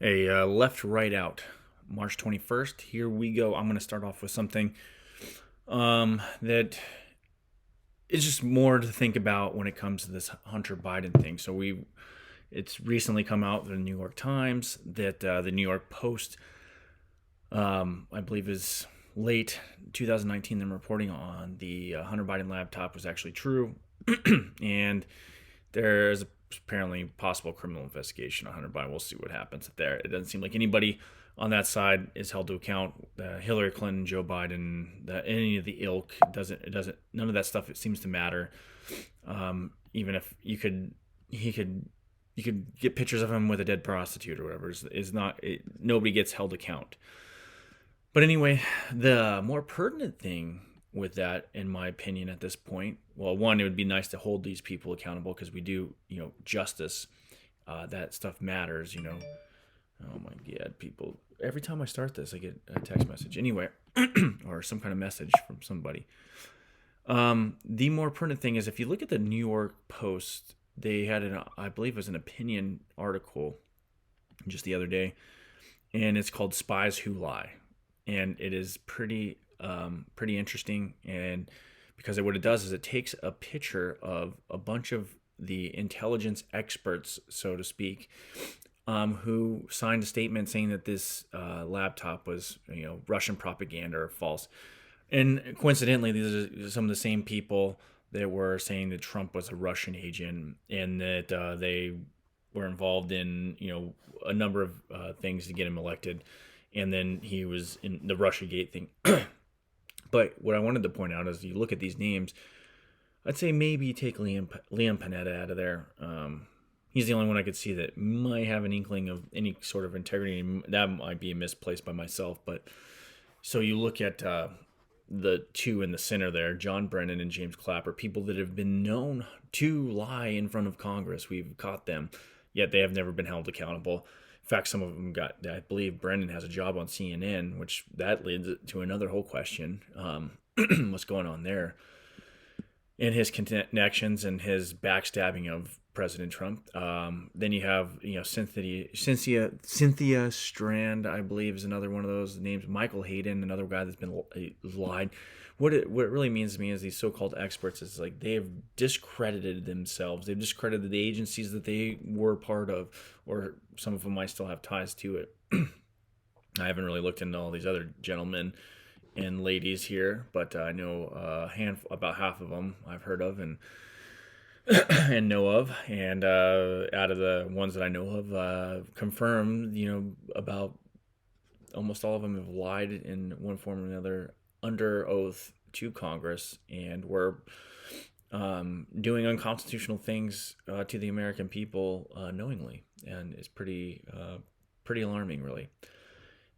Left, right, out. March 21st. Here we go. I'm going to start off with something that is just more to think about when it comes to this Hunter Biden thing. It's recently come out in the New York Times that the New York Post, I believe, is late 2019. Them reporting on the Hunter Biden laptop was actually true, and there's apparently possible criminal investigation on Hunter Biden. We'll see what happens there. It doesn't seem like anybody on that side is held to account. Hillary Clinton, Joe Biden, any of the ilk doesn't. None of that stuff. It seems to matter. Even if you could get pictures of him with a dead prostitute or whatever. Is not. Nobody gets held account. But anyway, the more pertinent thing with that, in my opinion, at this point, well, one, it would be nice to hold these people accountable because we do, justice. That stuff matters. Oh my God, people. Every time I start this, I get a text message. Anyway, or some kind of message from somebody. The more pertinent thing is if you look at the New York Post, they had I believe it was an opinion article just the other day, and it's called "Spies Who Lie," and it is pretty interesting. And because what it does is it takes a picture of a bunch of the intelligence experts, so to speak, who signed a statement saying that this laptop was, Russian propaganda or false. And coincidentally, these are some of the same people that were saying that Trump was a Russian agent and that they were involved in, a number of things to get him elected. And then he was in the Russiagate thing. But what I wanted to point out is you look at these names, I'd say maybe take Liam Panetta out of there. He's the only one I could see that might have an inkling of any sort of integrity. That might be misplaced by myself. But so you look at the two in the center there, John Brennan and James Clapper, people that have been known to lie in front of Congress. We've caught them, yet they have never been held accountable. In fact, some of them I believe Brennan has a job on CNN, which that leads to another whole question. What's going on there? And his connections and his backstabbing of President Trump. Then you have Cynthia Strand, I believe, is another one of those names. Michael Hayden, another guy that's been lied. What it really means to me is these so-called experts is like they have discredited themselves. They've discredited the agencies that they were part of, or some of them might still have ties to it. I haven't really looked into all these other gentlemen and ladies here, but I know about half of them I've heard of and know of, and out of the ones that I know of, confirmed, about almost all of them have lied in one form or another under oath to Congress and were doing unconstitutional things to the American people knowingly, and it's pretty alarming, really.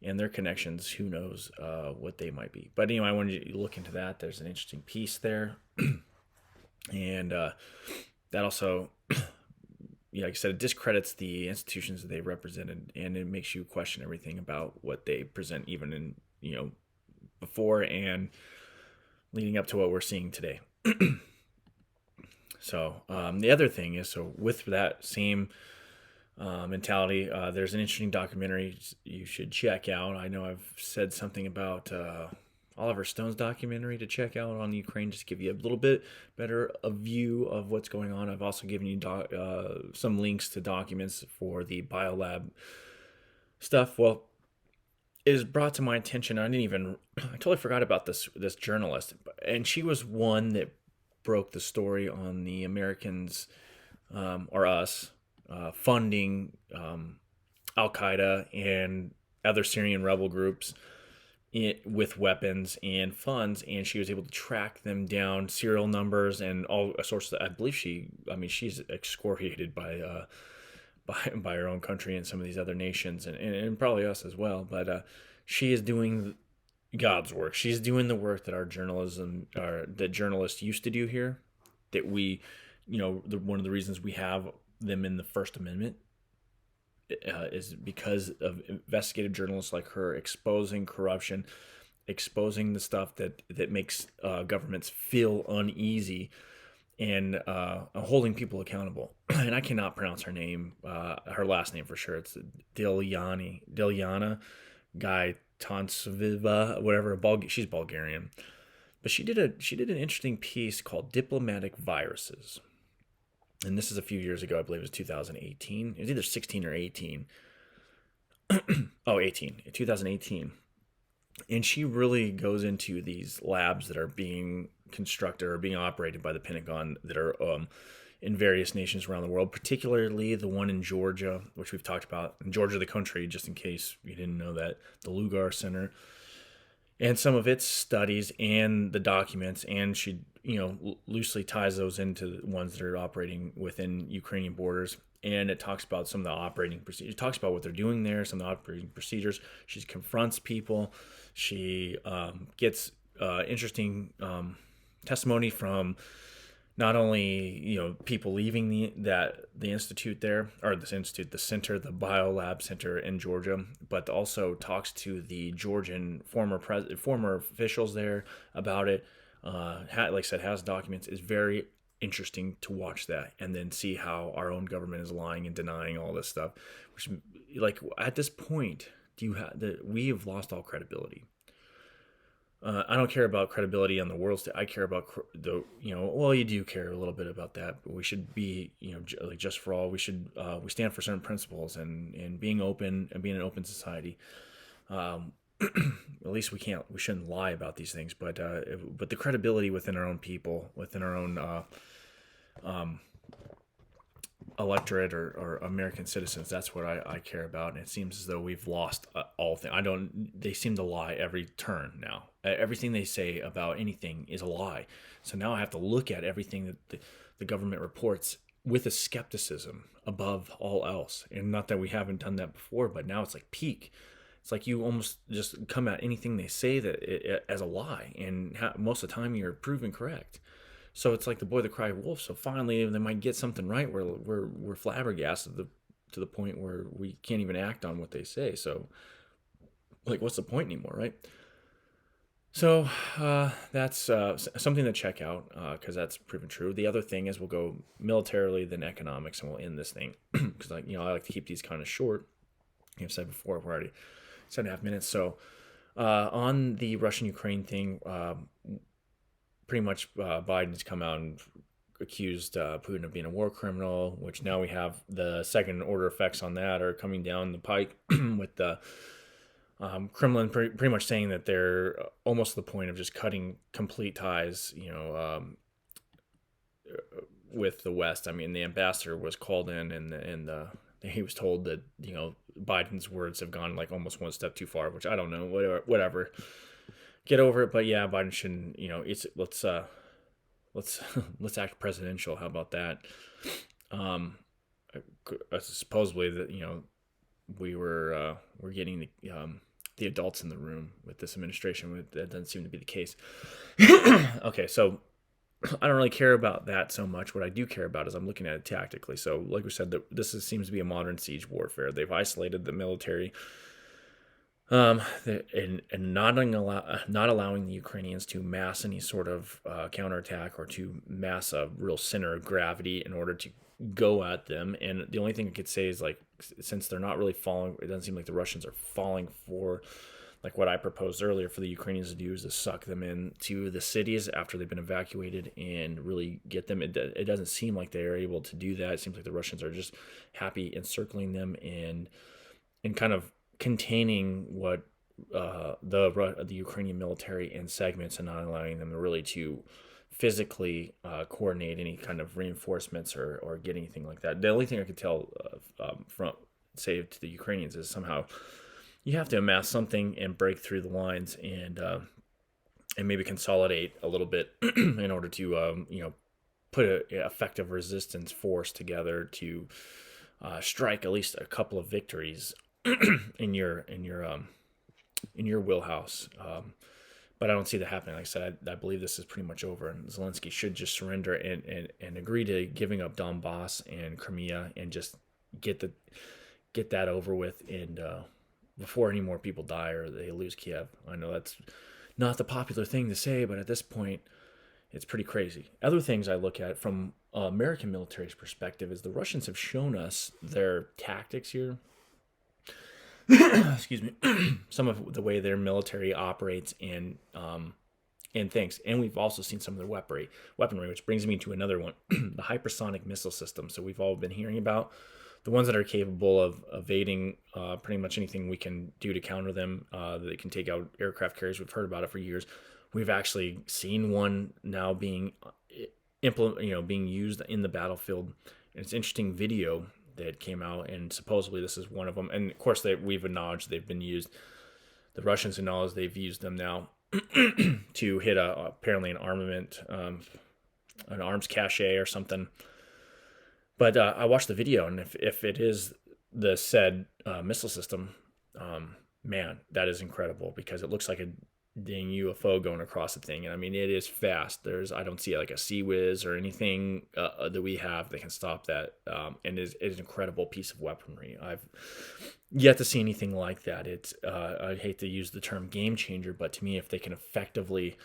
And their connections, who knows what they might be. But anyway, I wanted you to look into that. There's an interesting piece there. And that also, like I said, it discredits the institutions that they represented, and it makes you question everything about what they present, even in, before and leading up to what we're seeing today. So the other thing is, so with that same mentality, there's an interesting documentary you should check out. I know I've said something about Oliver Stone's documentary to check out on Ukraine, just to give you a little bit better a view of what's going on. I've also given you some links to documents for the biolab stuff. Well, it was brought to my attention. I totally forgot about this journalist, and she was one that broke the story on the Americans, or us, funding Al Qaeda and other Syrian rebel groups with weapons and funds, and she was able to track them down, serial numbers, and all sorts of. I believe she's excoriated by her own country and some of these other nations, and probably us as well. But she is doing God's work. She's doing the work that that journalists used to do here. That we, one of the reasons we have them in the First Amendment is because of investigative journalists like her exposing corruption, exposing the stuff that makes governments feel uneasy, and holding people accountable. And I cannot pronounce her name, her last name for sure. It's Dilyana Gaitantseva, whatever. She's Bulgarian, but she did an interesting piece called "Diplomatic Viruses," and this is a few years ago. I believe it was 2018. It was either 16 or 18. Oh, 18, 2018. And she really goes into these labs that are being constructed or being operated by the Pentagon that are in various nations around the world, particularly the one in Georgia, which we've talked about. In Georgia, the country, just in case you didn't know that, the Lugar Center, and some of its studies and the documents, and she, loosely ties those into the ones that are operating within Ukrainian borders. And it talks about some of the operating procedures. It talks about what they're doing there, some of the operating procedures. She confronts people. She gets interesting testimony from not only people leaving the institute there, or this institute, the center, the biolab center in Georgia, but also talks to the Georgian former officials there about it. Like I said, has documents. Is very interesting to watch that and then see how our own government is lying and denying all this stuff. Which, like, at this point, we have lost all credibility. I don't care about credibility on the world stage. I care about well, you do care a little bit about that, but we should be, like Just for All. We stand for certain principles and being open and being an open society. At least we shouldn't lie about these things, but the credibility within our own people, within our own electorate or American citizens, that's what I care about. And it seems as though we've lost all things. They seem to lie every turn now. Everything they say about anything is a lie. So now I have to look at everything that the government reports with a skepticism above all else. And not that we haven't done that before, but now it's like peak. It's like you almost just come at anything they say as a lie, and most of the time you're proven correct. So it's like the boy that cried wolf. So finally, they might get something right. We're flabbergasted to the point where we can't even act on what they say. So, like, what's the point anymore, right? So that's something to check out because that's proven true. The other thing is we'll go militarily, then economics, and we'll end this thing because I like to keep these kind of short. I've said before, we're already 7.5 minutes. So on the Russian-Ukraine thing, pretty much Biden's come out and accused Putin of being a war criminal, which now we have the second order effects on that are coming down the pike with the Kremlin pretty much saying that they're almost to the point of just cutting complete ties, with the West. I mean, the ambassador was called in and he was told that, Biden's words have gone like almost one step too far, which I don't know, whatever. Get over it. But yeah, Biden shouldn't, let's act presidential. How about that? Supposedly that, we're getting the adults in the room with this administration. That doesn't seem to be the case. Okay, so I don't really care about that so much. What I do care about is I'm looking at it tactically. So, like we said, seems to be a modern siege warfare. They've isolated the military, and not allowing the Ukrainians to mass any sort of counterattack or to mass a real center of gravity in order to go at them. And the only thing I could say is, like, since they're not really falling, it doesn't seem like the Russians are falling for, like what I proposed earlier for the Ukrainians to do, is to suck them into the cities after they've been evacuated and really get them. It doesn't seem like they are able to do that. It seems like the Russians are just happy encircling them and kind of containing what the Ukrainian military in segments and not allowing them really to physically coordinate any kind of reinforcements or get anything like that. The only thing I could tell from say to the Ukrainians is somehow you have to amass something and break through the lines and maybe consolidate a little bit in order to put an effective resistance force together to strike at least a couple of victories in your wheelhouse. But I don't see that happening. Like I said, I believe this is pretty much over, and Zelensky should just surrender and agree to giving up Donbass and Crimea and just get that over with and before any more people die or they lose Kiev. I know that's not the popular thing to say, but at this point, It's pretty crazy. Other things I look at from American military's perspective is the Russians have shown us their tactics here. Excuse me. Some of the way their military operates and thinks, and we've also seen some of their weaponry, which brings me to another one: the hypersonic missile system. So we've all been hearing about the ones that are capable of evading pretty much anything we can do to counter them. That can take out aircraft carriers. We've heard about it for years. We've actually seen one now being being used in the battlefield. And it's an interesting video that came out, and supposedly this is one of them. And of course, we've acknowledged they've been used. The Russians acknowledge they've used them now to hit apparently an armament, an arms cache or something. But I watched the video, and if it is the said missile system, man, that is incredible, because it looks like a dang UFO going across the thing. And I mean, it is fast. I don't see like a Sea Whiz or anything that we have that can stop that. And it is an incredible piece of weaponry. I've yet to see anything like that. I hate to use the term game changer, but to me, if they can effectively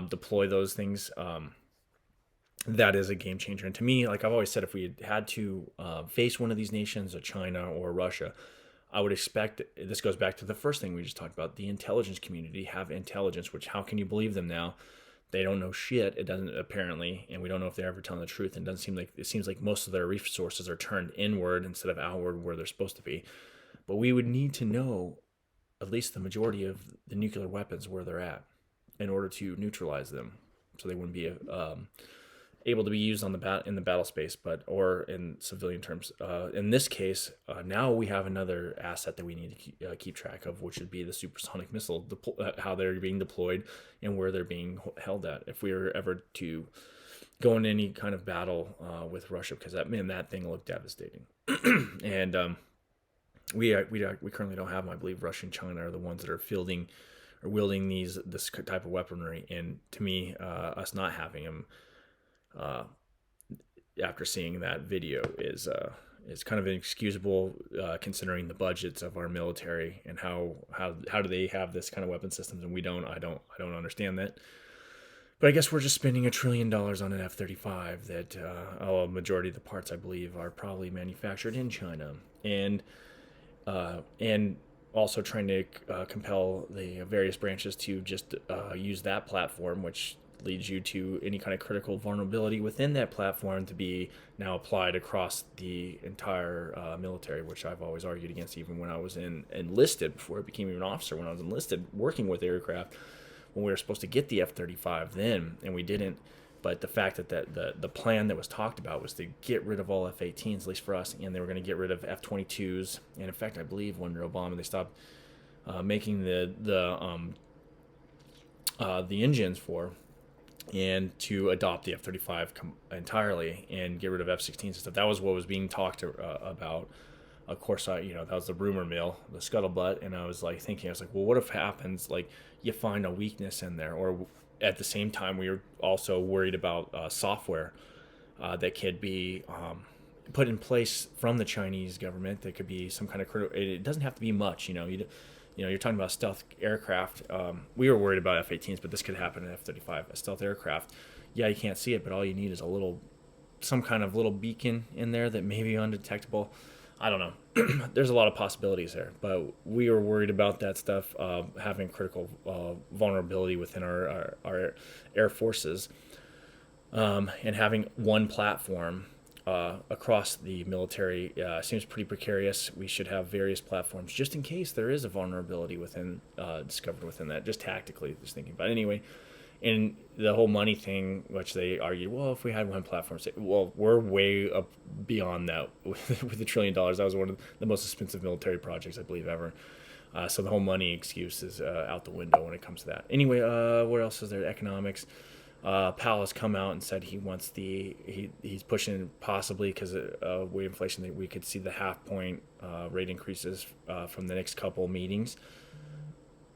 deploy those things, that is a game changer. And to me, like I've always said, if we had to face one of these nations, a China or Russia, I would expect, this goes back to the first thing we just talked about, the intelligence community have intelligence, which how can you believe them now? They don't know shit. It doesn't, apparently, and we don't know if they're ever telling the truth. And it seems like most of their resources are turned inward instead of outward where they're supposed to be. But we would need to know at least the majority of the nuclear weapons where they're at in order to neutralize them, so they wouldn't be able to be used in the battle space, or in civilian terms. In this case, now we have another asset that we need to keep track of, which would be the supersonic missile, how they're being deployed and where they're being held at. If we were ever to go into any kind of battle with Russia, because that thing looked devastating. And we currently don't have them. I believe Russia and China are the ones that are wielding this type of weaponry. And to me, us not having them, after seeing that video, is kind of inexcusable, considering the budgets of our military and how do they have this kind of weapon systems and we don't. I don't understand that. But I guess we're just spending $1 trillion on an F-35 that a majority of the parts, I believe, are probably manufactured in China, and also trying to compel the various branches to just use that platform, which leads you to any kind of critical vulnerability within that platform to be now applied across the entire military, which I've always argued against, even when I was enlisted, before I became even an officer, when I was enlisted working with aircraft, when we were supposed to get the F-35 then, and we didn't. But the fact that the plan that was talked about was to get rid of all F-18s, at least for us, and they were going to get rid of F-22s. And in fact, I believe under Obama they stopped making the engines for, and to adopt the F-35 entirely and get rid of F-16s and stuff. That was what was being talked about. Of course, that was the rumor mill, the scuttlebutt, and I was like, well, what if happens, like, you find a weakness in there? Or at the same time, we were also worried about software that could be put in place from the Chinese government. That could be some kind of critical. It doesn't have to be much, you're talking about stealth aircraft. We were worried about F-18s, but this could happen in F-35. A stealth aircraft, yeah, you can't see it, but all you need is some kind of little beacon in there that may be undetectable. I don't know. There's a lot of possibilities there, but we were worried about that stuff, having critical vulnerability within our air forces, and having one platform across the military seems pretty precarious. We should have various platforms just in case there is a vulnerability discovered within that, just tactically, just thinking about it. Anyway, and the whole money thing, which they argue, well, if we had one platform, well, we're way up beyond that with $1 trillion. That was one of the most expensive military projects, I believe, ever. So the whole money excuse is out the window when it comes to that. Anyway, what else is there? Economics. Powell has come out and said he wants he's pushing, possibly because of way inflation, that we could see the half-point rate increases from the next couple meetings.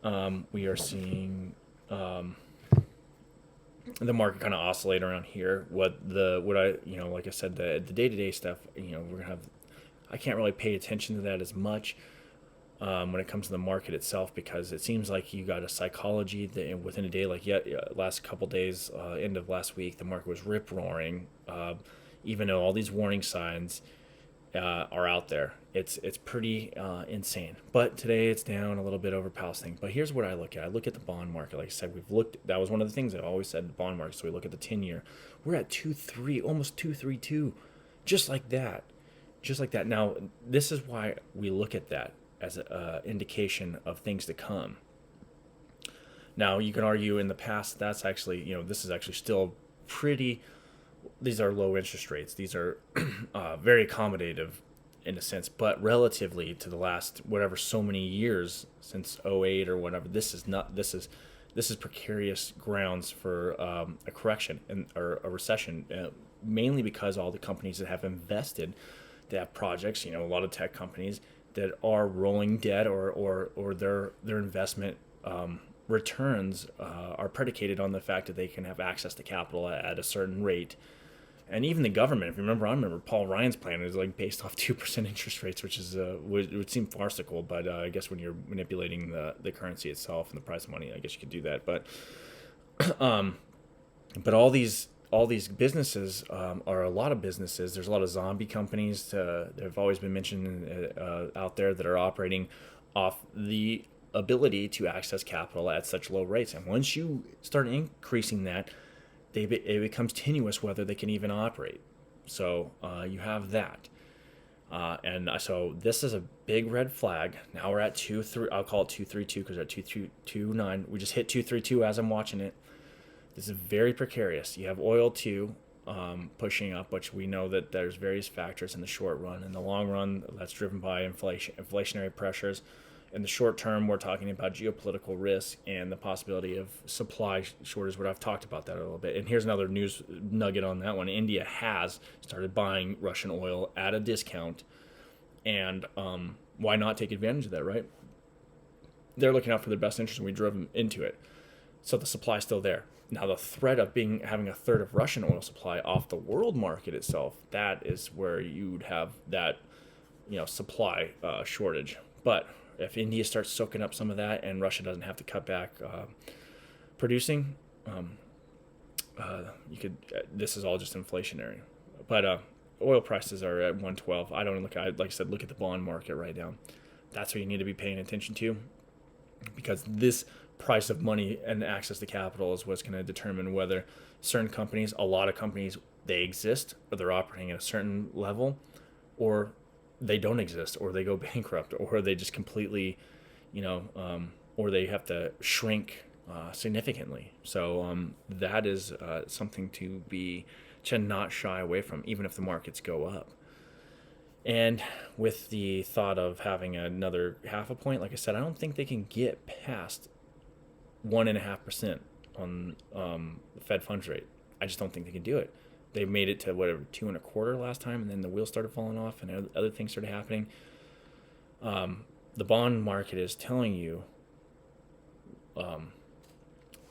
We are seeing the market kind of oscillate around here. Like I said, the day-to-day stuff, we're gonna have. I can't really pay attention to that as much. when it comes to the market itself, because it seems like you got a psychology that within a day, like last couple days, end of last week, the market was rip roaring, even though all these warning signs are out there. It's pretty insane. But today it's down a little bit over past thing. But here's what I look at. I look at the bond market. Like I said, we've looked. That was one of the things I always said. The bond market. So we look at the 10-year. We're at 2.3, almost 2.32, just like that, just like that. Now this is why we look at that as an indication of things to come. Now you can argue in the past that's actually, this is actually still pretty. These are low interest rates. These are very accommodative in a sense, but relatively to the last whatever so many years since '08 or whatever, this is precarious grounds for a correction or a recession, mainly because all the companies that have invested, they have projects. A lot of tech companies that are rolling debt, or their investment returns are predicated on the fact that they can have access to capital at a certain rate. And even the government, if you remember, I remember Paul Ryan's plan was like based off 2% interest rates, which is would seem farcical, but I guess when you're manipulating the currency itself and the price of money, I guess you could do that. But all these businesses are a lot of businesses. There's a lot of zombie companies that have always been mentioned out there that are operating off the ability to access capital at such low rates. And once you start increasing that, it becomes tenuous whether they can even operate. So you have that. So this is a big red flag. Now we're at 2.3. I'll call it 2.32 because we're at 2.29. We just hit 2.32 as I'm watching it. This is very precarious. You have oil too, pushing up, which we know that there's various factors in the short run. In the long run, that's driven by inflationary pressures. In the short term, we're talking about geopolitical risk and the possibility of supply shortage, what I've talked about that a little bit. And here's another news nugget on that one. India has started buying Russian oil at a discount. And why not take advantage of that, right? They're looking out for their best interest, and we drove them into it. So the supply is still there. Now the threat of having a third of Russian oil supply off the world market itself, that is where you'd have that supply shortage. But if India starts soaking up some of that and Russia doesn't have to cut back producing, you could. This is all just inflationary. But oil prices are at 112. I don't look. Like I said, look at the bond market right now. That's what you need to be paying attention to, because this price of money and access to capital is what's going to determine whether certain companies, a lot of companies, they exist or they're operating at a certain level, or they don't exist, or they go bankrupt, or they just completely, or they have to shrink significantly. So that is something to not shy away from, even if the markets go up. And with the thought of having another half a point, like I said, I don't think they can get past 1.5% on the Fed funds rate. I just don't think they can do it. They made it to whatever 2.25 last time, and then the wheels started falling off, and other things started happening. The bond market is telling you,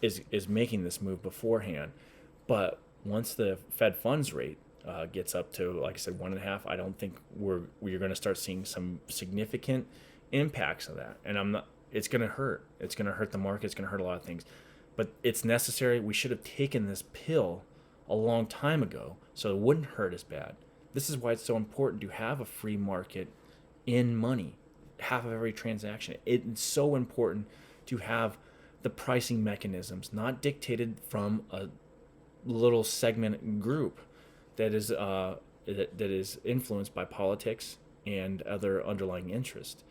is making this move beforehand, but once the Fed funds rate gets up to, like I said, 1.5, I don't think we're going to start seeing some significant impacts of that. And I'm not. It's going to hurt. It's going to hurt the market. It's going to hurt a lot of things, but it's necessary. We should have taken this pill a long time ago so it wouldn't hurt as bad. This is why it's so important to have a free market in money, half of every transaction. It's so important to have the pricing mechanisms not dictated from a little segment group that is influenced by politics and other underlying interests.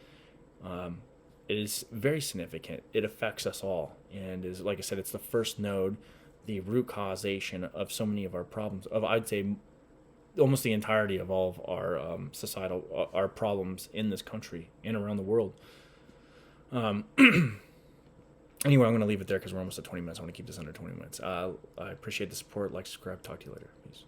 It is very significant. It affects us all, and is, like I said, it's the first node, the root causation of so many of our problems. Of, I'd say, almost the entirety of all of our societal our problems in this country and around the world. Anyway, I'm going to leave it there because we're almost at 20 minutes. I want to keep this under 20 minutes. I appreciate the support. Like, subscribe. Talk to you later. Peace.